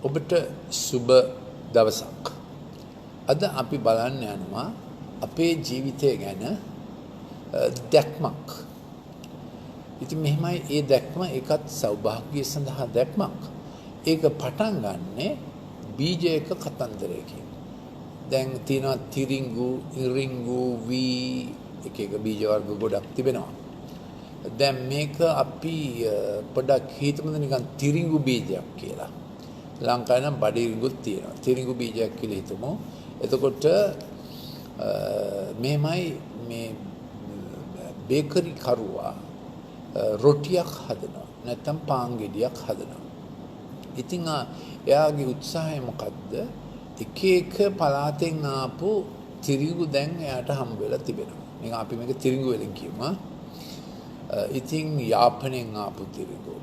ඔබට සුබ දවසක්. අද අපි බලන්න යනවා අපේ ජීවිතය ගැන දැක්මක්. ඉතින් මෙහෙමයි ඒ දැක්ම ඒකත් සෞභාග්‍ය සඳහා දැක්මක්. ඒක පටන් ගන්නෙ බීජයක කතන්දරයකින්. දැන් තියෙනවා තිරිඟු, ඉරිඟු, වී එක බීජ වර්ග ගොඩක් තිබෙනවා. දැන් මේක අපි පොඩක් හිතමුද නිකන් තිරිඟු බීජයක් කියලා. ලංකාවේ නම් බඩිරිඟුත් තියෙනවා. තිරිඟු බීජයක් කියලා හිතමු. එතකොට මෙහෙමයි මේ බේකරි කරුවා රොටියක් හදනවා. නැත්නම් පාන් ගෙඩියක් හදනවා. ඉතින් එයාගේ උත්සාහය මොකද්ද? එක එක පළාතෙන් ආපු තිරිඟු දැන් එයාට හම්බ වෙලා තිබෙනවා. නිකන් අපි මේක තිරිඟු වලින් කියමු. ඉතින් යාපනයෙන් ආපු තිරිඟු.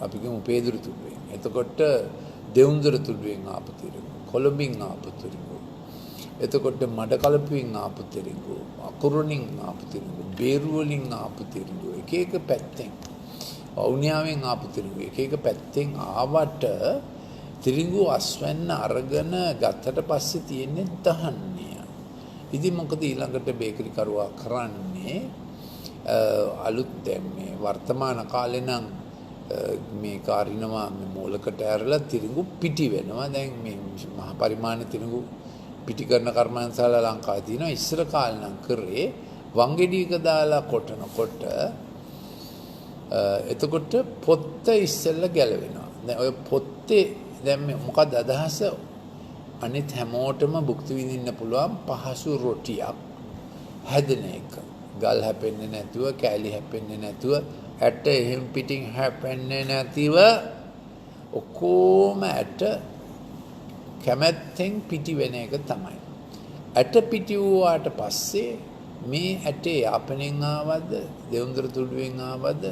අපි කියමු පේදුරු තුඩුවෙන්. එතකොට දෙවුන්දර තුඩුවෙන් ආපු තිරිඟු. කොළඹින් ආපු තිරිඟු. එතකොට මඩකලපුවෙන් ආපු තිරිඟු. අකුරුණින් ආපු තිරිඟු. බේරු වලින් ආපු තිරිඟු. එක එක පැත්තෙන්. වවුනියාවෙන් ආපු තිරිඟු. එක එක පැත්තෙන් ආවට තිරිඟු අස්වැන්න අරගෙන ගත්තට පස්සේ තියෙන්නේ දහන්නය. ඉතින් මොකද ඊළඟට බේකරි කරුවා කරන්නේ අලුත් දැන් මේ වර්තමාන කාලේ නම් මේ කාරිනවා මේ මූලකට ඇරලා තිරිඟු පිටි වෙනවා. දැන් මේ මහ පරිමාණ තිරිඟු පිටි කරන කර්මාන්තශාලා ලංකාවේ තියෙනවා. ඉස්සර කාලේ නම් කරේ වංගෙඩියක දාලා කොටනකොට එතකොට පොත්ත ඉස්සෙල්ලා ගැලවෙනවා. දැන් ඔය පොත්තේ දැන් මොකද අදහස? අනිත් හැමෝටම භුක්ති විඳින්න පුළුවන් පහසු රොටියක් හැදෙන එක. ගල් හැපෙන්නේ නැතුව, කෑලි හැපෙන්නේ නැතුව, ඇට එහෙම් පිටින් හැපෙන්නේ නැතිව ඔක්කොම ඇට කැමැත්තෙන් පිටි වෙන එක තමයි. ඇට පිටි වුණාට පස්සේ මේ ඇටේ යාපනයෙන් ආවද, දෙවුන්දර තුඩුවෙන් ආවද,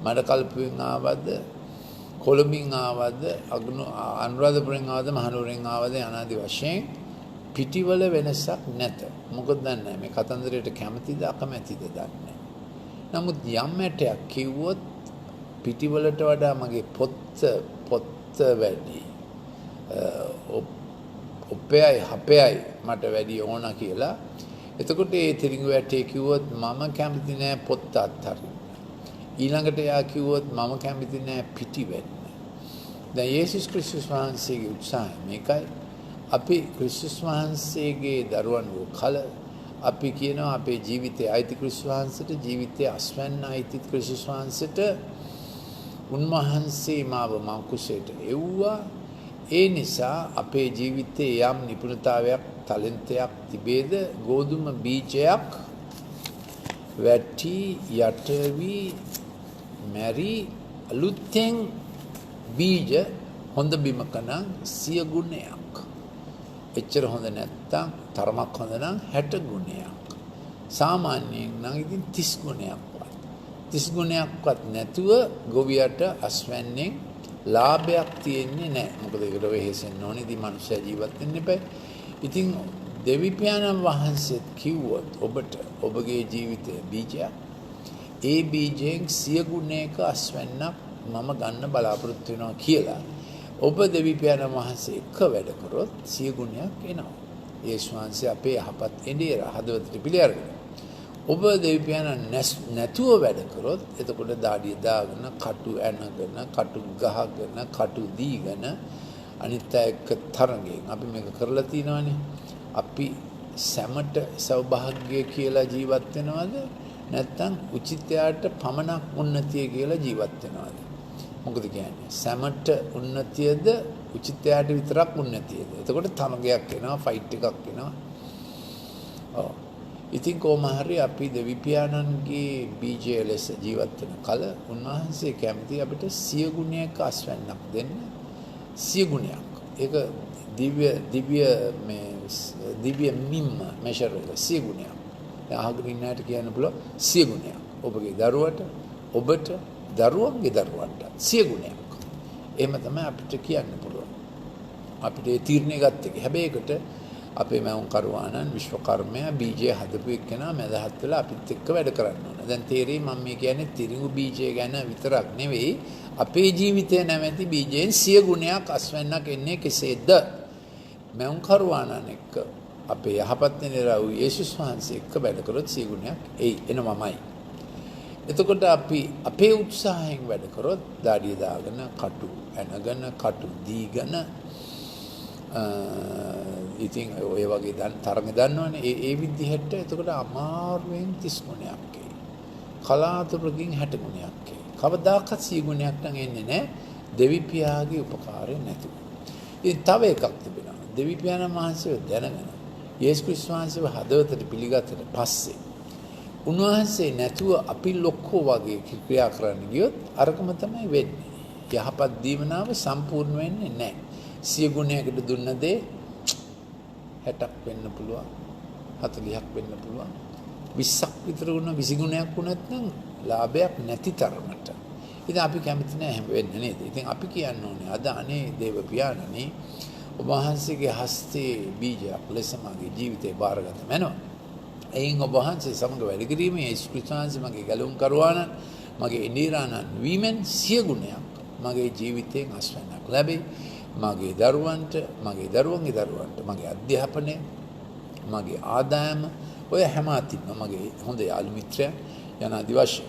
මඩකල්පුවෙන් ආවද, කොළඹින් ආවද, අනුරාධපුරෙන් ආවද, මහනුවරින් ආවද යනාදි වශයෙන් පිටිවල වෙනසක් නැත. මොකද දන්නේ මේ කතන්දරයට කැමතිද අකමැතිද දන්නේ. නමුත් යම් ඇටයක් කිව්වොත් පිටිවලට වඩා මගේ පොත්ත වැඩි. ඔප්පයයි හපයයි මට වැඩි ඕන කියලා. එතකොට ඒ තිරිඟු ඇටේ කිව්වොත් මම කැමති නෑ පොත්ත අත්හරින්න. ඊළඟට එයා කිව්වොත් මම කැමති නෑ පිටි වෙන්න. දැන් යේසුස් ක්‍රිස්තුස් වහන්සේගේ උත්සාහය මේකයි. අපි ක්‍රිස්තුස් වහන්සේගේ දරුවන් වූ කල අපි කියනවා අපේ ජීවිතයේ අයිති ක්‍රිස්තුස් වහන්සේට, ජීවිතයේ අස්වැන්න අයිති ක්‍රිස්තුස් වහන්සේට උන්වහන්සේ මාව මංකුසයට එව්වා. ඒ නිසා අපේ ජීවිතයේ යම් නිපුණතාවයක්, ටැලන්ටයක් තිබේද ගෝධුම බීජයක් වැටි යට වී මැරි අලුතෙන් බීජ හොඳ බිමක නම් 100 ගුණයක්. එච්චර හොඳ නැත්තම් තරමක් හොඳ නම් 60 ගුණයක්. සාමාන්‍යයෙන් නම් ඉතින් 30 ගුණයක්වත්. 30 ගුණයක්වත් නැතුව ගොවියට අස්වැන්නෙන් ලාභයක් තියෙන්නේ නැහැ. මොකද ඒකට වෙහෙසෙන්න ඕනේ. ඉතින් මනුෂ්‍ය ජීවත් වෙන්න එපා. ඉතින් දෙවි පියාණන් වහන්සේත් කිව්වොත් ඔබට ඔබගේ ජීවිතයේ බීජයක්, ඒ බීජයෙන් 100 ගුණයක අස්වැන්නක් මම ගන්න බලාපොරොත්තු වෙනවා කියලා ඔබ දෙවි පියාණන් වහන්සේ එක වැඩ කරොත් 100 ගුණයක් එනවා. යේසුස් වහන්සේ අපේ යහපත් එඬේ හදවතට පිළි අරගෙන. ඔබ දෙවි පියාණන් නැතුව වැඩ කරොත් එතකොට දාඩිය දාගෙන, කටු ඇනගෙන, කටු ගහගෙන, කටු දීගෙන අනිත් එක්ක තරඟයෙන් අපි මේක කරලා තිනවනේ. අපි සැමට සෞභාග්‍ය කියලා ජීවත් වෙනවද? නැත්නම් උචිතයාට පමණක් උන්නතිය කියලා ජීවත් වෙනවද? මොකද කියන්නේ? සැමට උන්නතියද උචිතයාට විතරක් උන්නතියද? එතකොට තරඟයක් එනවා, ෆයිට් එකක් එනවා. ඔව්. ඉතින් කොහොම හරි අපි දෙවි පියාණන්ගේ බීජය ලෙස ජීවත් වෙන කල උන්වහන්සේ කැමති අපිට 100 ගුණයක අස්වැන්නක් දෙන්න. 100 ගුණයක්. ඒක දිව්‍ය මිම්ම මෙෂර් එක 100 ගුණයක්. දැන් අහගෙන ඉන්නට කියන්න පුළුවන් 100 ගුණයක්. ඔබගේ දරුවට, ඔබට, දරුවන්ගේ දරුවන්ට 100 ගුණයක්. එහෙම තමයි අපිට කියන්න පුළුවන්. අපිට ඒ තීරණය ගත්ත එක. හැබැයි ඒකට අපේ මැවුම්කරුවාණන් විශ්වකර්මයා බීජය හදපු එක්කෙනා මැදහත් වෙලා අපිත් එක්ක වැඩ කරන්න ඕන. දැන් තේරෙයි මම මේ කියන්නේ තිරිඟු බීජය ගැන විතරක් නෙවෙයි අපේ ජීවිතය නැමැති බීජයෙන් 100 ගුණයක් අස්වැන්නක් එන්නේ කෙසේද? මැවුම්කරුවාණන් එක්ක අපේ යහපත් වෙනරා වූ යේසුස් වහන්සේ එක්ක වැඩ කරොත් 100 ගුණයක් එනවමයි. එතකොට අපි අපේ උත්සාහයෙන් වැඩ කරොත් දාඩිය දාගෙන කටු ඇනගෙන කටු දීගෙන ඉතින් ඔය වගේ තරඟ දන්නවනේ ඒ විදිහට එතකොට අමාරුවෙන් 30 ගුණයක් එයි. කලාතුරකින් 60 ගුණයක් එයි. කවදාකවත් 100 ගුණයක් නම් එන්නේ නැහැ දෙවි පියාගේ උපකාරය නැතුව. ඉතින් තව එකක් තිබෙනවා. දෙවි පියාණන් වහන්සේව දැනගෙන යේසුස් ක්‍රිස්තුස් වහන්සේව හදවතට පිළිගත්තට පස්සේ උන්වහන්සේ නැතුව අපි ලොක්කෝ වගේ ක්‍රියා කරන්න ගියොත් අරකම තමයි වෙන්නේ. යහපත් දීමනාව සම්පූර්ණ වෙන්නේ නැහැ. 100 ගුණයකට දුන්න දේ 60ක් වෙන්න පුළුවන් 40ක් වෙන්න පුළුවන් 20ක් විතර වුණ 20 ගුණයක් වුණත් නම් ලාභයක් නැති තරමට. ඉතින් අපි කැමති නැහැ වෙන්න නේද? ඉතින් අපි කියන්න ඕනේ අද අනේ දේව පියාණනි ඔබ වහන්සේගේ හස්තේ බීජයක් ලෙස මගේ ජීවිතේ බාරගත මැනව. එයින් ඔබ වහන්සේ සමග වැඩ කිරීමේ යේසුස් ක්‍රිස්තුස් මගේ ගැලවුම් කරුවාණන් මගේ ඉන්දිරාණන් වීමෙන් 100 ගුණයක් මගේ ජීවිතයෙන් අස්වැන්නක් ලැබේ. මගේ දරුවන්ට මගේ දරුවන්ගේ දරුවන්ට මගේ අධ්‍යාපනය මගේ ආදායම ඔය හැම අතින්ම මගේ හොඳ යාළු මිත්‍රයන් යන ආදි වශයෙන්.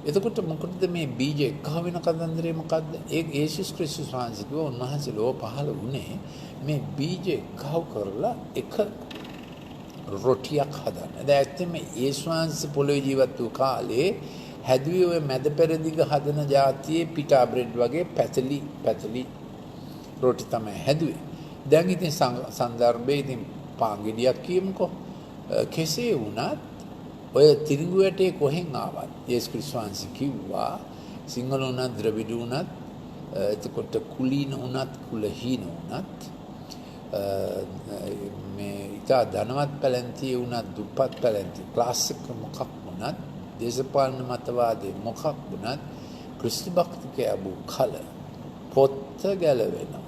එතකොට මොකටද මේ බීජ එකහ වෙන කතන්දරේ මොකද්ද? ඒ යේසුස් ක්‍රිස්තුස් වහන්සේ කිව්ව උන්වහන්සේ ලෝක පහළ වුණේ මේ බීජ එකහ කරලා එක රොටියක් හදන්න. දැන් ඇත්තම යේසුස් වහන්සේ පොළොවේ ජීවත් වූ කාලේ හැදුවේ ඔය මැද පෙරදිග හදන જાතියේ පිටා බ්‍රෙඩ් වගේ පැතලි රොටි තමයි හැදුවේ. දැන් ඉතින් සන්දර්භයේ ඉතින් පාංගෙඩියක් කියමුකෝ. කෙසේ වුණත් ඔය තිරිඟු වැටේ කොහෙන් ආවත් යේසුස් ක්‍රිස්තුස් වහන්සේ කිව්වා සිංහල වුණත් ද්‍රවිඩ වුණත් එතකොට කුලීන වුණත් කුලහීන වුණත් මේ ඉතා ධනවත් පැලැන්තියේ වුණත් දුප්පත් පැලැන්තිය ක්ලාස් එක මොකක් වුණත් දේශපාලන මතවාදී මොකක් වුණත් ක්‍රිස්තු භක්තිකයා වූ කල පොත්ත ගැලවෙනවා.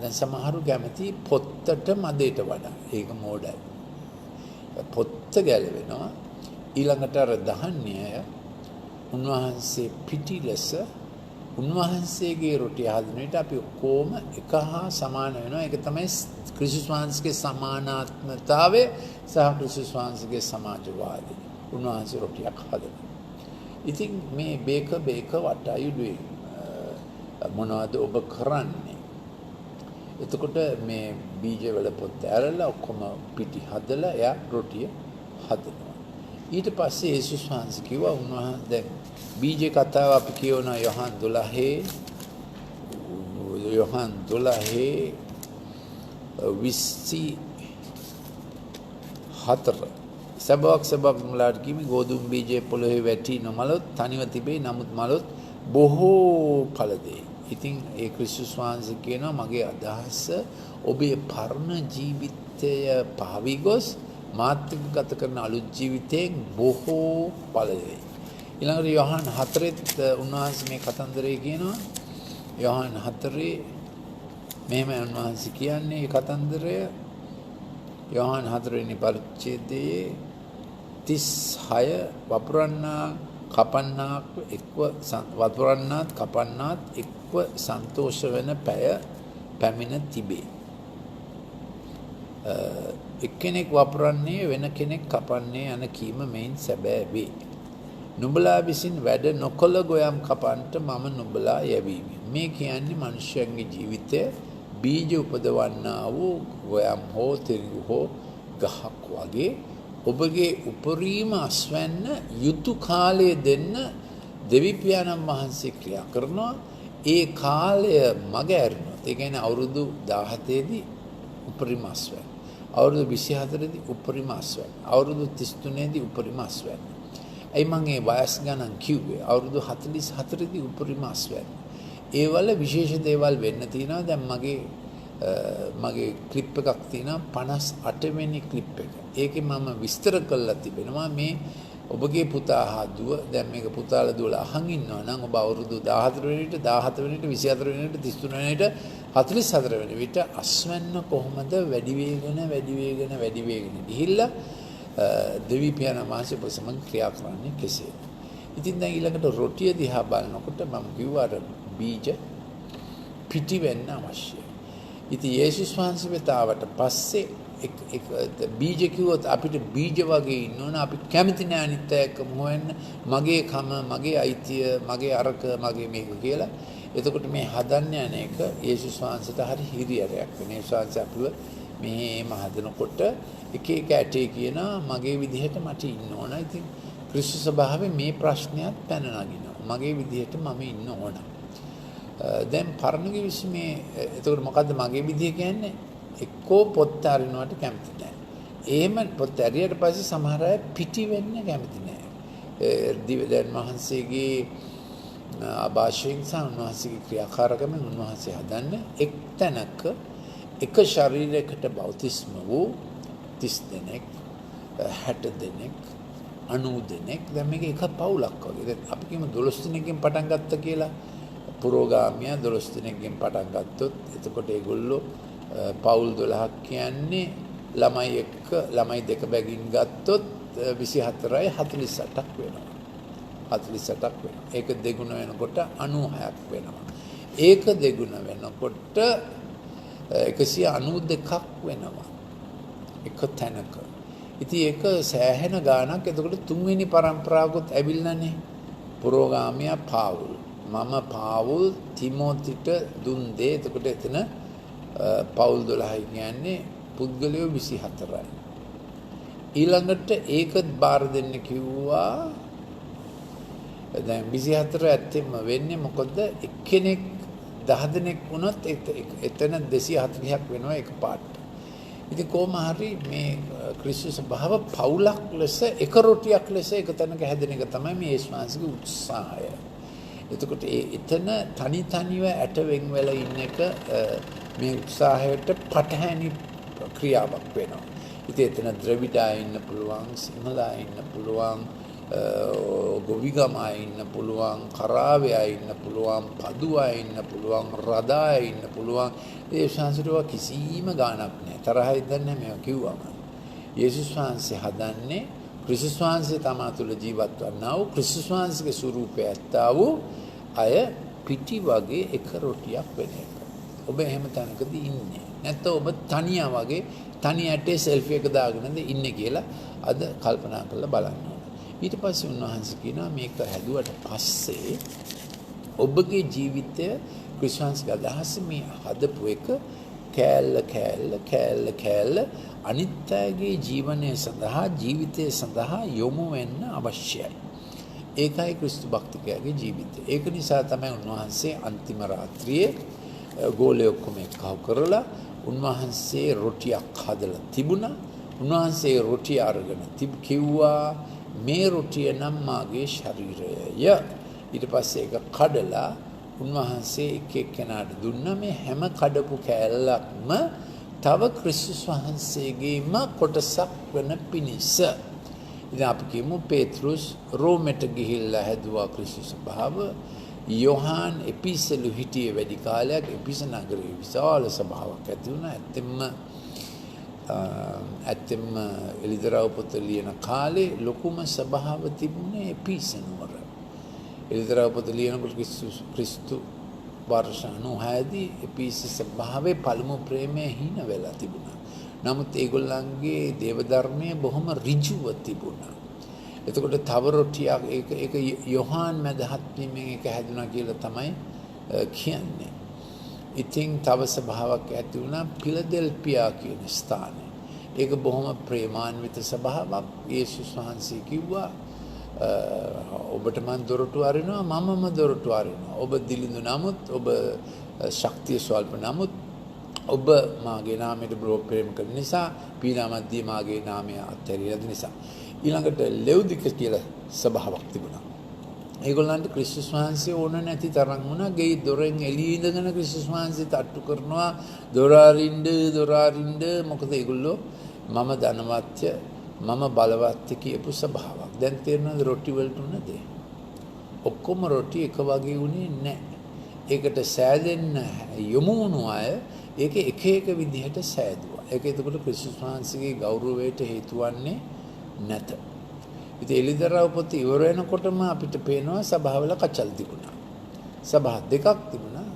දැන් සමහරු කැමති පොත්තට මදේට වඩා. ඒක මෝඩයි. පොත්ත ගැලවෙනවා. ඊළඟට අර දහන්නේය උන්වහන්සේ පිටි ලෙස උන්වහන්සේගේ රොටිය හදන විට අපි කොහොම එක හා සමාන වෙනවා. ඒක තමයි ක්‍රිස්තුස් වහන්සේගේ සමානාත්මතාවය සහ ක්‍රිස්තුස් වහන්සේගේ සමාජවාදී. උන්වහන්සේ රොටියක් හදනවා. ඉතින් මේ බේක what are you doing? මොනවද ඔබ කරන්නේ? එතකොට මේ බීජවල පොත් ඇරලා ඔක්කොම පිටි හදලා එයා රොටිය හදනවා. ඊට පස්සේ යේසුස් වහන්සේ කිව්වා උන්වහන්සේ දැන් බීජ කතාව අපි කියවන යොහන් 12:24 සබක් මුලාට කිවි ගෝධුම බීජයේ පොළොවේ වැටි නොමලොත් තනිව තිබේ නමුත් මලොත් බොහෝ ඵල දෙයි. ඉතින් ඒ ක්‍රිස්තුස් වහන්සේ කියනවා මගේ අදහස ඔබේ පරණ ජීවිතය පාවි ගොස් මාත්‍රික ගත කරන අලුත් ජීවිතයෙන් බොහෝ ඵල දෙයි. ඊළඟට යොහන් 4ත් උන්වහන්සේ මේ කතන්දරේ කියනවා යොහන් 4 මෙහෙම උන්වහන්සේ කියන්නේ මේ කතන්දරය යොහන් 4 වෙනි පරිච්ඡේදයේ 36 වපුරන්නා කපන්නාක් එක්ව වපුරන්නාත් කපන්නාත් එක්ව සන්තෝෂ වෙන පැය පැමිණ තිබේ. එක්කෙනෙක් වපුරන්නේ වෙන කෙනෙක් කපන්නේ යන කීම මෙයින් සැබෑ වේ. නුඹලා විසින් වැඩ නොකළ ගොයම් කපන්ට මම නුඹලා යැවීමි. මේ කියන්නේ මනුෂ්‍යයන්ගේ ජීවිතය බීජ උපදවන්නා වූ ගොයම් හෝ තිරිඟු හෝ ගහක් වගේ ඔබගේ උපරිම අස්වැන්න යුතු කාලය දෙන්න දෙවි පියාණන් වහන්සේ ක්‍රියා කරනවා. ඒ කාලය මග ඇරුණොත් ඒ කියන්නේ අවුරුදු 17 දී උපරිම අස්වැන්න, අවුරුදු 24 දී උපරිම අස්වැන්න, අවුරුදු 33 දී උපරිම අස්වැන්න. ඒ මම ඒ වයස් ගණන් කිව්වේ අවුරුදු 44 දී උපරිම අස්වැන්න. ඒ වල විශේෂ දේවල් වෙන්න තියෙනවා. දැන් මගේ ක්ලිප් එකක් තියෙනවා 58 වෙනි ක්ලිප් එක. ඒකේ මම විස්තර කරලා තිබෙනවා මේ ඔබගේ පුතා හා දුව දැන් මේක පුතාලා දුවලා අහන් ඉන්නවා නම් ඔබ අවුරුදු 14 වෙනි විට 17 වෙනි විට 24 වෙනි විට 33 වෙනි විට 44 වෙනි විට අස්වැන්න කොහොමද වැඩි වේගන ගිහිල්ලා දෙවි පියාණන් වහන්සේ ඔබ සමග ක්‍රියා කරන්නේ කෙසේ? ඉතින් දැන් ඊළඟට රොටිය දිහා බලනකොට මම කිව්වා අර බීජ පිටි වෙන්න අවශ්‍යයි. ඉතින් යේසුස් වහන්සේ වෙත ආවට පස්සේ බීජ කිව්වොත් අපිට බීජ වගේ ඉන්න ඕන. අපි කැමති නෑ අනිත් එක්කම හොයන්න මගේ කම, මගේ අයිතිය, මගේ අරක, මගේ මේක කියලා. එතකොට මේ හදන්න යන එක යේසුස් වහන්සේට හරි හිරියරයක් වෙන. ඒ ශාන්සේ අපිව මෙහෙම හදනකොට එක එක ඇටේ කියන මගේ විදිහට මට ඉන්න ඕන. ඉතින් ක්‍රිස්තු ස්වභාවයෙන් මේ ප්‍රශ්නයත් පැන නගිනවා. මගේ විදිහට මම ඉන්න ඕන. දැන් පරණගේ විශ්මේ එතකොට මොකද්ද මගේ විදිය කියන්නේ? එක්කෝ පොත් අරිනවට කැමති නැහැ. එහෙම පොත් ඇරියට පස්සේ සමහර අය පිටි වෙන්න කැමති නැහැ. දිවදන් වහන්සේගේ ආభాෂයෙන් සහ උන්වහන්සේගේ ක්‍රියාකාරකමෙන් උන්වහන්සේ හදන්න එක් තැනක එක ශරීරයකට බෞතිස්ම වූ 30 දෙනෙක් 60 දෙනෙක් 90 දෙනෙක් දැන් මේක එක පවුලක් වගේ. දැන් අපි කියමු 12 දෙනෙක්ගෙන් පටන් ගත්තා කියලා. පුරෝගාමියා 12 දෙනෙක්ගෙන් පටන් ගත්තොත් එතකොට ඒගොල්ලෝ පවුල් 12ක් කියන්නේ ළමයි දෙක බැගින් ගත්තොත් 24යි 48ක් වෙනවා. 48ක් වෙනවා. ඒක දෙගුණ වෙනකොට 96ක් වෙනවා. ඒක දෙගුණ වෙනකොට 192ක් වෙනවා. එක තැනක. ඉතින් ඒක සෑහෙන ගාණක්. එතකොට තුන්වෙනි පරම්පරාවකුත් ඇවිල්ලානේ. පුරෝගාමියා පාවුල්. මම පාවුල් තිමෝතිට දුන් දේ. එතකොට එතන පවුල් 12 කියන්නේ පුද්ගලයෝ 24යි. ඊළඟට ඒකත් බාර දෙන්න කිව්වා. දැන් 24 ඇත්තෙම වෙන්නේ මොකද එක්කෙනෙක් 10 දෙනෙක් වුණොත් එතන 240ක් වෙනවා එක පාට. ඉතින් කොහොම හරි මේ ක්‍රිස්තු ස්වභාව පවුලක් ලෙස එක රොටියක් ලෙස එක තැනක හැදෙන එක තමයි මේ යේසුස්ගේ උත්සාහය. එතකොට එතන තනිව ඇට වෙන් වෙලා ඉන්න එක මේ උත්සාහයට පටහැනි ක්‍රියාවක් වෙනවා. ඉතින් එතන ද්‍රවිඩා ඉන්න පුළුවන්, සිංහලා ඉන්න පුළුවන්, ගොවිගමා ඉන්න පුළුවන්, කරාවයා ඉන්න පුළුවන්, පදුවා ඉන්න පුළුවන්, රදා ඉන්න පුළුවන්. ඒ ශාන්සිරව කිසිම ගාණක් නැහැ. තරහයි දන්නේ මේවා කිව්වම. යේසුස් වහන්සේ හදන්නේ ක්‍රිස්තුස් වහන්සේ තමා තුළ ජීවත් වන්නා වූ ක්‍රිස්තුස් වහන්සේගේ ස්වරූපය ඇත්තා වූ අය පිටි වගේ එක රොටියක් වෙන එක. ඔබ එහෙම තැනකදී ඉන්නේ. නැත්නම් ඔබ තනියා වගේ තනි ඇටේ සෙල්ෆි එක දාගෙනද ඉන්නේ කියලා අද කල්පනා කරලා බලන්න ඕන. ඊට පස්සේ උන්වහන්සේ කියනවා මේක හැදුවට පස්සේ ඔබගේ ජීවිතය ක්‍රිස්තුස්ගේ අදහස මේ හදපු එක කෑල්ල අනිත් අයගේ ජීවනය සඳහා ජීවිතය සඳහා යොමු වෙන්න අවශ්‍යයි. ඒකයි ක්‍රිස්තු භක්තිකයාගේ ජීවිතය. ඒක නිසා තමයි උන්වහන්සේ අන්තිම රාත්‍රියේ ගෝලයේ ඔක්කොම එක්කව කරලා උන්වහන්සේ රොටියක් හදලා තිබුණා. උන්වහන්සේ රොටිය අරගෙන කිව්වා මේ රොටිය නම් මාගේ ශරීරය. ඊට පස්සේ ඒක කඩලා උන්වහන්සේ එක එක්කෙනාට දුන්නා. මේ හැම කඩපු කෑල්ලක්ම තව ක්‍රිස්තුස් වහන්සේගේම කොටසක් වෙන පිණිස. ඉතින් අපි කියමු පේත්‍රුස් රෝමෙට ගිහිල්ලා හැදුවා ක්‍රිස්තුස් ස්වභාව. යෝහාන් එපිසලු හිටියේ වැඩි කාලයක්. එපිස නගරයේ විශාල සභාවක් ඇති වුණා. ඇත්තෙම එලිදරව් පොත ලියන කාලේ ලොකුම සභාව තිබුණේ එපිස නුවර. එලිදරව් පොත ලියනකොට ක්‍රිස්තු වර්ෂ 96 දී එපිස සභාවේ පළමු ප්‍රේමය හිණ වෙලා තිබුණා. නමුත් ඒගොල්ලන්ගේ දේව ධර්මයේ බොහොම ඍජුව තිබුණා. එතකොට තව රොටියක් ඒක යෝහාන් මැදහත් වීමෙන් ඒක හැදුනා කියලා තමයි කියන්නේ. ඉතින් තව සභාවක් ඇති වුණා ෆිලදෙල්ෆියා කියන ස්ථානයේ. ඒක බොහොම ප්‍රේමාන්විත සභාවක්. යේසුස් වහන්සේ කිව්වා ඔබට මම දොරටු අරිනවා මමම දොරටු අරිනවා. ඔබ දිලිඳු නමුත් ඔබ ශක්තිය ස්වල්ප නමුත් ඔබ මාගේ නාමයට ප්‍රේම කරන නිසා පීනාමද්දී මාගේ නාමය අත්හැරියද නිසා. ඊළඟට ලෙව්දික කියලා සභාවක් තිබුණා. ඒගොල්ලන්ට ක්‍රිස්තුස් වහන්සේ ඕන නැති තරම් වුණා. ගෙයි දොරෙන් එළිය ඉඳගෙන ක්‍රිස්තුස් වහන්සේ තට්ටු කරනවා දොර අරින්න මොකද ඒගොල්ලෝ මම ධනවත්ය මම බලවත්ය කියපු සභාවක්. දැන් තේරෙනවද රොටි වලට උන දේ? ඔක්කොම රොටි එක වගේ උනේ නැහැ. ඒකට සෑදෙන්න යොමු වුණු අය ඒක එක එක විදිහට සෑදුවා. ඒක එතකොට ක්‍රිස්තුස් වහන්සේගේ ගෞරවයට හේතු වන්නේ නැත. ඉතින් එලිදරව් පොත ඉවර වෙනකොටම අපිට පේනවා සභාවල කචල් තිබුණා. සභා දෙකක් තිබුණා.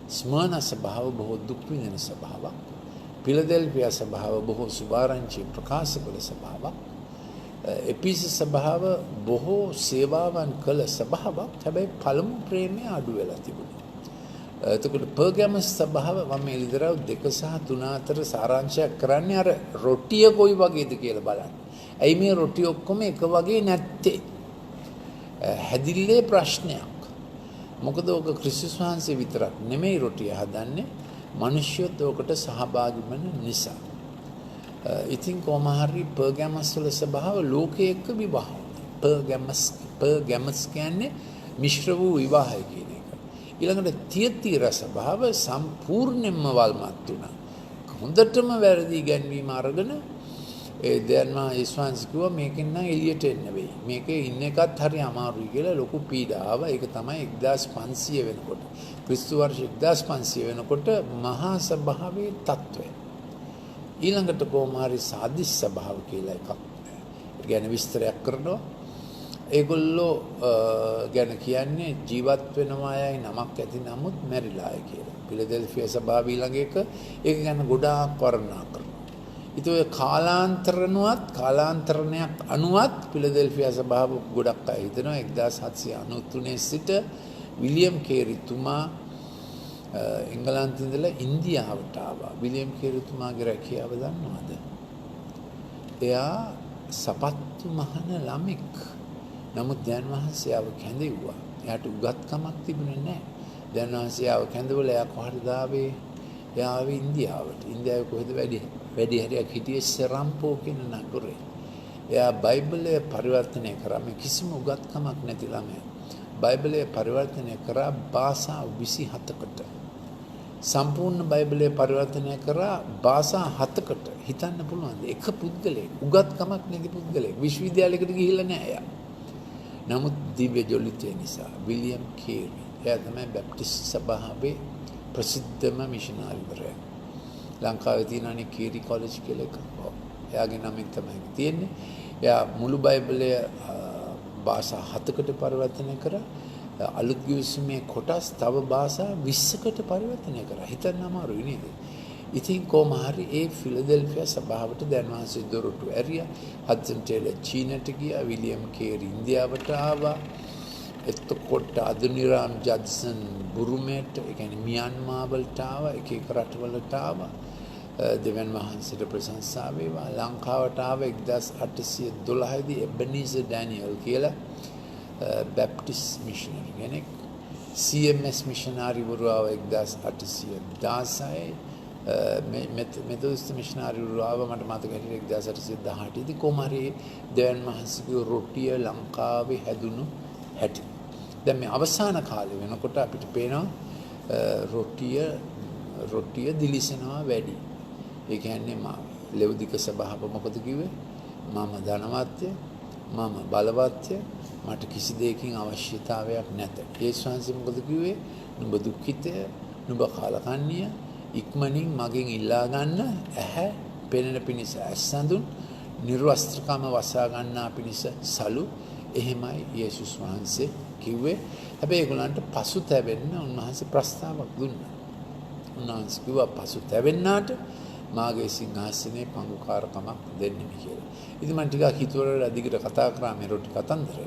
ස්මර්නා සභාව බොහෝ දුක් විඳින සභාවක්. පිලදෙල්ෆියා සභාව බොහෝ සුභාරංචි ප්‍රකාශ කළ සභාවක්. එපිස සභාව බොහෝ සේවාවන් කළ සභාවක්. හැබැයි පළමු ප්‍රේමය අඩු වෙලා තිබුණා. එතකොට පර්ගැමස් සභාව මම එලිදරව් 2 සහ 3 අතර සාරාංශයක් කරන්නේ අර රොටිය කොයි වගේද කියලා බලන්න. ඇයි මේ රොටි ඔක්කොම එක වගේ නැත්තේ? හැදිල්ලේ ප්‍රශ්නයක්. මොකද ඔක ක්‍රිස්තුස් වහන්සේ විතරක් නෙමෙයි රොටිය හදන්නේ, මිනිස්සුත් ඔකට සහභාගී වෙන නිසා. ඉතින් කොහොම හරි පර්ගැමස් වල ස්වභාව ලෝකයේ එක්ක විවාහ. පර්ගැමස් කියන්නේ මිශ්‍ර වූ විවාහය කියන එක. ඊළඟට තියතීර ස්වභාව සම්පූර්ණයෙන්ම වල්මත් වුණා. හොඳටම වැරදි ගැන්වීම අරගෙන දැන් මා යේසුස් කිව්වා මේකෙන් නම් එළියට එන්න වෙයි. මේකේ ඉන්න එකත් හරි අමාරුයි කියලා ලොකු පීඩාව. ඒක තමයි 1500 වෙනකොට. ක්‍රිස්තු වර්ෂ 1500 වෙනකොට මහා සභාවේ තත්වය. ඊළඟට කොහොම හරි සාදිස් සභාව කියලා එකක් ගැන විස්තරයක් කරනවා. ඒගොල්ලෝ ගැන කියන්නේ ජීවත් වෙනවා අයයි නමක් ඇති නමුත් මැරිලාය කියලා. පිලදෙල්ෆියා සභාව ඊළඟ එක ඒක ගැන ගොඩාක් වර්ණනා කරනවා. ඉතින් ඔය කාලාන්තරණයක් අනුවත් පිලදෙල්ෆියා සභාව ගොඩක් අය හිතනවා 1793 සිට විලියම් කේරිතුමා එංගලන්තේ ඉඳලා ඉන්දියාවට ආවා. විලියම් කේරිතුමාගේ රැකියාව දන්නවද? එයා සපත්තු මහන ළමෙක්. නමුත් දැන් වහන්සේව කැඳෙව්වා. එයාට උගත්කමක් තිබුණේ නැහැ. දැන් වහන්සේව කැඳවල එයා කොහටද ආවේ? එයා ආවේ ඉන්දියාවට. ඉන්දියාවේ කොහෙද වැඩි හරියක් හිටියේ සරම්පෝ කියන නගරේ. එයා බයිබලය පරිවර්තනය කරා. මේ කිසිම උගත්කමක් නැති ළමයා. බයිබලය පරිවර්තනය කරා භාෂා 27කට. සම්පූර්ණ බයිබලය පරිවර්තනය කරා භාෂා 7කට. හිතන්න පුළුවන්ද? එක පුද්ගලයෙක් උගත්කමක් නැති පුද්ගලයෙක් විශ්වවිද්‍යාලයකට ගිහිල්ලා නැහැ එයා. නමුත් දිව්‍ය ජොලිතය නිසා විලියම් කේරි එයා තමයි බැප්ටිස්ට් සභාවේ ප්‍රසිද්ධම මිෂනාරිවරයා. ලංකාවේ තියෙනනේ කේරි කොලෙජ් කියලා එකක්. එයාගේ නමින් තමයි තියෙන්නේ. එයා මුළු බයිබලය භාෂා 7කට පරිවර්තනය කරා. අලුත් ගිවිසුමේ කොටස් තව භාෂා 20කට පරිවර්තනය කරා. හිතන්න අමාරුයි නේද? ඉතින් කොහොම හරි ඒ ෆිලදෙල්ෆියා සභාවට දැන් වහන්සේ දොරටු ඇරියා. හඩ්සන් ටේලර් චීනට ගියා. විලියම් කේරි ඉන්දියාවට ආවා. එතකොට අදුනිරාම් ජඩ්සන් බුරුමේට, ඒ කියන්නේ මියන්මා වලට ආවා. එක එක රටවලට ආවා. දෙවන් වහන්සේට ප්‍රශංසා වේවා. ලංකාවට ආවා 1812 දී එබනීසර් ඩැනියල් කියලා බැප්ටිස්ට් මිෂනරි කෙනෙක්. CMS මිෂනාරිවරු ආවා 1816. මෙතොදිස්ත මිෂනාරිවරු ආවා මට මතක හැටියට 1818 දී. කොහොම හරි දෙවන් වහන්සේගේ රොටිය ලංකාවේ හැදුණු හැටි. දැන් මේ අවසාන කාලේ වෙනකොට අපිට පේනවා රොටිය දිලිසෙනවා වැඩි. ඒ කියන්නේ ලෙව්දික සභාව මොකද කිව්වේ? මම ධනවත්ය, මම බලවත්ය, මට කිසි දෙයකින් අවශ්‍යතාවයක් නැත. යේසුස් වහන්සේ මොකද කිව්වේ? නුඹ දුක්ඛිතය, නුඹ කාලකන්ණිය, ඉක්මනින් මගෙන් ඉල්ලා ගන්න ඇහැ පෙනෙන පිණිස ඇස්සඳුන්, නිර්වස්ත්‍රකම වසා ගන්නා පිණිස සලු. එහෙමයි යේසුස් වහන්සේ කිව්වේ. හැබැයි ඒගොල්ලන්ට පසුතැවෙන්න උන්වහන්සේ ප්‍රස්තාවක් දුන්නා. උන්වහන්සේ කිව්වා පසුතැවෙන්නාට මාගේ සිංහාසනේ පංගුකාරකමක් දෙන්නෙමි කියලා. ඉතින් මම ටිකක් හිතුවරලා දිගට කතා කරා මේ රොටි කතන්දර.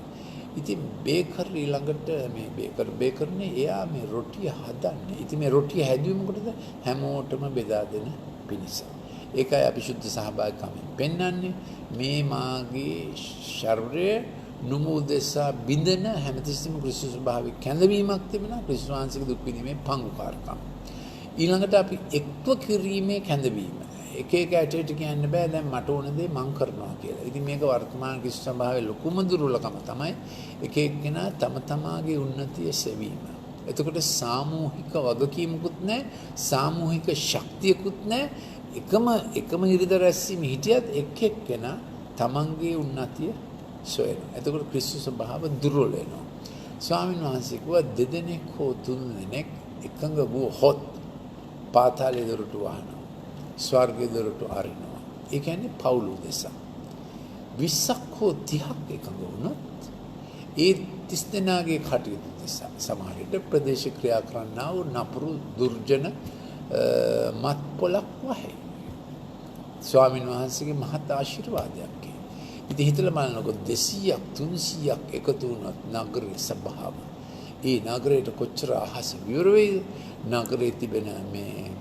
ඉතින් බේකර් ඊළඟට මේ බේකර්නේ එයා මේ රොටිය හදන්නේ. ඉතින් මේ රොටිය හැදුවේ මොකටද? හැමෝටම බෙදා දෙන පිණිස. ඒකයි අපි ශුද්ධ සහභාගීකමෙන් පෙන්වන්නේ. මේ මාගේ ශරීරය නුමුදෙසා බින්දන හැමතිස්සෙම ක්‍රිස්තුස් භාවයේ කැඳවීමක් තිබෙනවා. ක්‍රිස්තුස් වහන්සේගේ දුක් විඳීමේ පංගුකාරකම්. ඊළඟට අපි එක්ව කිරීමේ කැඳවීම. එක එක ඇටයට කියන්න බෑ දැන් මට ඕන දේ මං කරනවා කියලා. ඉතින් මේක වර්තමාන ක්‍රිස්තු සභාවේ ලොකුම දුර්වලකම තමයි එක එක්කෙනා තම තමාගේ උන්නතිය සෙවීම. එතකොට සාමූහික වගකීමකුත් නැහැ, සාමූහික ශක්තියකුත් නැහැ. එකම ඉරිද රැස්වීම හිටියත් එක් එක්කෙනා තමන්ගේ උන්නතිය සොයනවා. එතකොට ක්‍රිස්තු ස්වභාව දුර්වල වෙනවා. ස්වාමීන් වහන්සේ කිව්වා දෙදෙනෙක් හෝ තුන්දෙනෙක් එකඟ වූ හොත් පාතාලයේ දොරටු වහනවා. ස්වර්ගයේ දොරටු අරිනවා. ඒ කියන්නේ පවුල් උදෙසා. 20ක් හෝ 30ක් එකඟ වුණොත් ඒ 30 දෙනාගේ කටයුතු නිසා සමහර විට ප්‍රදේශ ක්‍රියා කරන්නා වූ නපුරු දුර්ජන මත් පොලක් වහේ. ස්වාමීන් වහන්සේගේ මහත් ආශිර්වාදයක්. ඉතින් හිතලා බලනකොට 200ක් 300ක් එකතු වුණත් නගරයේ ස්වභාව. ඒ නගරයට කොච්චර අහස විවර වේද? නගරයේ තිබෙන මේ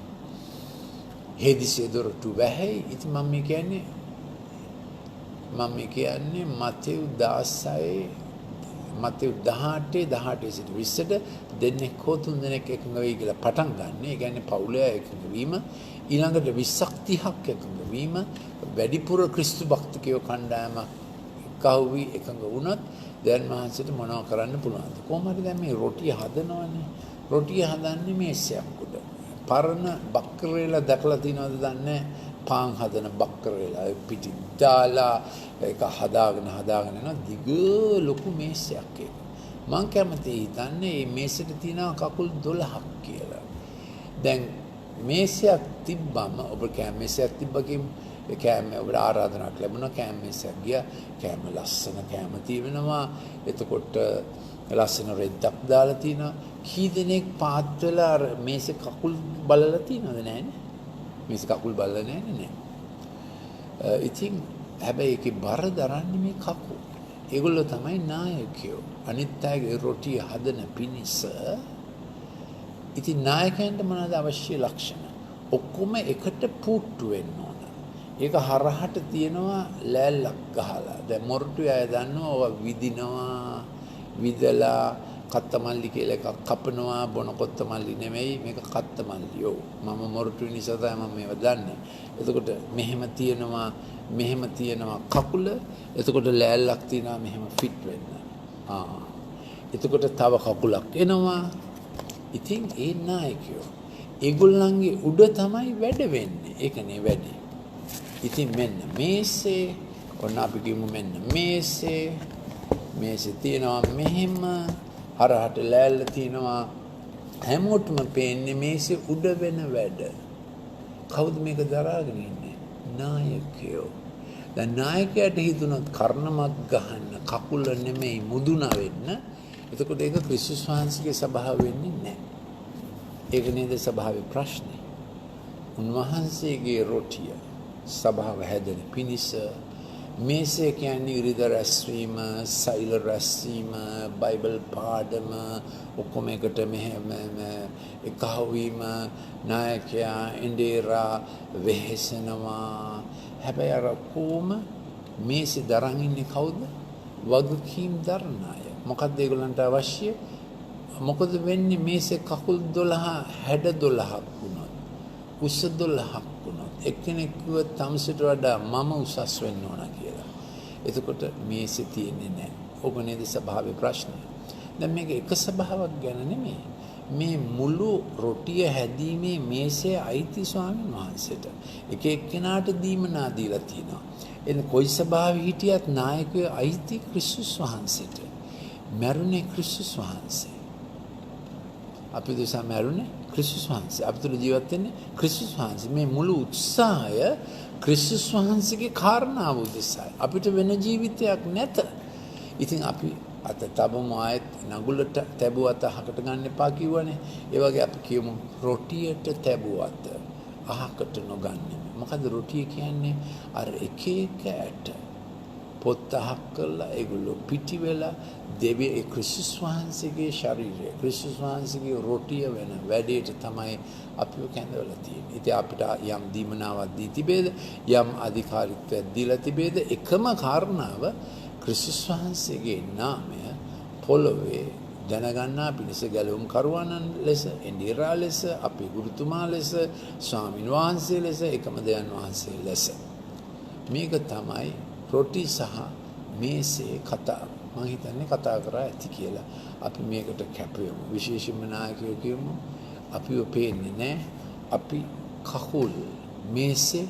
හේදිසේ දොරටු වැහි. ඉතින් මම කියන්නේ මතෙව් 16 මතෙව් 18 සිට 20ට දෙන්නෙක් හෝ තුන් දෙනෙක් එකඟ වෙයි කියලා පටන් ගන්න. ඒ කියන්නේ පවුලේ එකඟ වීම ඊළඟට 20ක් 30ක් එකඟ වීම වැඩිපුර ක්‍රිස්තු භක්තිකයෝ කණ්ඩායමක් කවුවි එකඟ වුණත් දැන් මහන්සියට මොනව කරන්න පුළුවන්ද? කොහොම හරි දැන් මේ රොටිය හදනවනේ. රොටිය හදන්නේ මේසයක් උඩ. පරණ බක්කරේලා දැකලා තියෙනවද දන්නේ? පාන් හදන බක්කරේලා පිටි දාලා ඒක හදාගෙන යනවා දිග ලොකු මේසයක් ඒක. මං කැමති හිතන්නේ මේ මේසෙට තියෙනවා කකුල් 12ක් කියලා. දැන් මේසයක් තිබ්බම ඔබ කෑම මේසයක් තිබ්බ කියමු. ඒ කෑම ඔබට ආරාධනාවක් ලැබුණා කෑම මේසයක් ගියා. කෑම ලස්සන කෑම තියෙනවා. එතකොට ලස්සන රෙද්දක් දාලා තිනවා. කී දෙනෙක් පාත් වෙලා අර මේසේ කකුල් බලලා තියනවද නැන්නේ? මේසේ කකුල් බලලා නැන්නේ නෑ. ඉතින් හැබැයි ඒකේ බර දරන්නේ මේ කකුල්. ඒගොල්ලෝ තමයි නායකයෝ. අනිත් අයගේ රොටිය හදන පිණිස. ඉතින් නායකයන්ට මොනවද අවශ්‍ය ලක්ෂණ? ඔක්කොම එකට පුට්ටු වෙන්න ඕන. ඒක හරහට තියෙනවා ලෑල්ලක් ගහලා. දැන් මොරටු අය දන්නවා ඔය විදිනවා, විදලා කත්තමල්ලි කියලා එකක් කපනවා. බොන කොත්තමල්ලි නෙමෙයි මේක කත්තමල්ලි. ඔව්. මම මොරටු නිසා තමයි මම මේව දන්නේ. එතකොට මෙහෙම තියෙනවා කකුල. එතකොට ලෑල්ලක් තියෙනවා මෙහෙම ෆිට වෙන්න. එතකොට තව කකුලක් එනවා. ඉතින් ඒ නායකයෝ ඒගොල්ලන්ගේ උඩ තමයි වැඩ වෙන්නේ. ඒකනේ වැඩේ. ඉතින් මෙන්න මේසේ ඔන්න අපි කියමු මෙන්න මේසේ තියෙනවා මෙහෙම හරහට ලෑල්ල තියෙනවා හැමෝටම පේන්නේ මේසේ උඩ වෙන වැඩ. කවුද මේක දරාගෙන ඉන්නේ? නායකයෝ. දැන් නායකයාට හිතුණොත් කර්ණමක් ගහන්න කකුල නෙමෙයි මුදුන වෙන්න. එතකොට ඒක ක්‍රිස්තුස් වහන්සේගේ ස්වභාව වෙන්නේ නැහැ. ඒක නේද ස්වභාවයේ ප්‍රශ්නේ. උන්වහන්සේගේ රොටිය ස්වභාව හැදෙන පිණිස මේසේ කියන්නේ ඉරිද රැස්වීම, සෛල රැස්වීම, බයිබල් පාඩම ඔක්කොම එකට මෙහෙම එකහවීම නායකයා ඉන්දිරා වෙහෙසනවා. හැබැයි අර කොම මේසේ දරන් ඉන්නේ කවුද? වගකීම් දරන අය. මොකක්ද ඒගොල්ලන්ට අවශ්‍ය? මොකද වෙන්නේ මේසේ කකුල් 12 හැඩ 12ක් වුණොත් උස 12ක් වුණොත් එක්කෙනෙක් කිව්ව තමසට වඩා මම උසස් වෙන්න ඕන කියලා. එතකොට මේසේ තියෙන්නේ නැහැ. ඔබ නේද ස්වභාවයේ ප්‍රශ්නය. දැන් මේක එක ස්වභාවයක් ගැන නෙමෙයි. මේ මුළු රොටිය හැදීමේ මේසේ අයිති ස්වාමීන් වහන්සේට එක එක්කෙනාට දීමනා දීලා තියෙනවා. එන කොයි ස්වභාවෙ හිටියත් නායකයෝ අයිති ක්‍රිස්තුස් වහන්සේට. මරුනේ ක්‍රිස්තුස් වහන්සේ. අපි දුසා මරුනේ ක්‍රිස්තුස් වහන්සේ. අපිට ජීවත් වෙන්නේ ක්‍රිස්තුස් වහන්සේ. මේ මුළු උත්සාහය ක්‍රිස්තුස් වහන්සේගේ කාරණාව උදෙසායි. අපිට වෙන ජීවිතයක් නැත. ඉතින් අපි අත තබමු ආයෙත් නගුලට තැබුවත් අහකට ගන්න එපා කිව්වනේ. ඒ වගේ අපි කියමු රොටියට තැබුවත් අහකට නොගන්න. මොකද රොටිය කියන්නේ අර එක එක ඇට පොත් අහක් කරලා ඒගොල්ලෝ පිටි වෙලා දෙවියන් ක්‍රිස්තුස් වහන්සේගේ ශරීරය ක්‍රිස්තුස් වහන්සේගේ රොටිය වෙන වැඩේට තමයි අපිව කැඳවලා තියෙන්නේ. ඉතින් අපිට යම් දීමනාවක් දී තිබේද? යම් අධිකාරීත්වයක් දීලා තිබේද? එකම කාරණාව ක්‍රිස්තුස් වහන්සේගේ නාමය පොළොවේ දැනගන්නා පිණිස ගැලවුම් කරුවන් ලෙස, ඉන්දිරා ලෙස, අපේ ගුරුතුමා ලෙස, ස්වාමීන් වහන්සේ ලෙස, එකම දෙයයන් වහන්සේ ලෙස. මේක තමයි රොටි සහ මේසේ කතාව. මම හිතන්නේ කතා කරා ඇති කියලා. අපි මේකට කැපෙමු. විශේෂයෙන්ම නායකයෝ කියමු. අපිව පේන්නේ නැහැ. අපි කකුල් මේසේ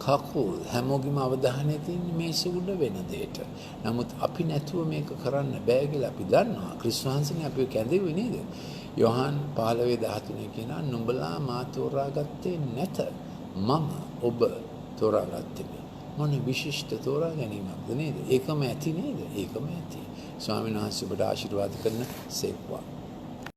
කකුල් හැමෝගෙම අවධානය තියෙන්නේ මේස උඩ වෙන දෙයට. නමුත් අපි නැතුව මේක කරන්න බෑ කියලා අපි දන්නවා. ක්‍රිස්තුස් වහන්සේනේ අපිව කැඳෙන්නේ නේද? යොහන් 15:13 කියනවා නුඹලා මා තෝරාගත්තේ නැත. මම ඔබ තෝරාගත්තේ. මොන විශිෂ්ට තෝරා ගැනීමක්ද නේද? ඒකම ඇති නේද? ඒකම ඇති. ස්වාමීන් වහන්සේ ඔබට ආශිර්වාද කරන සේක්වා.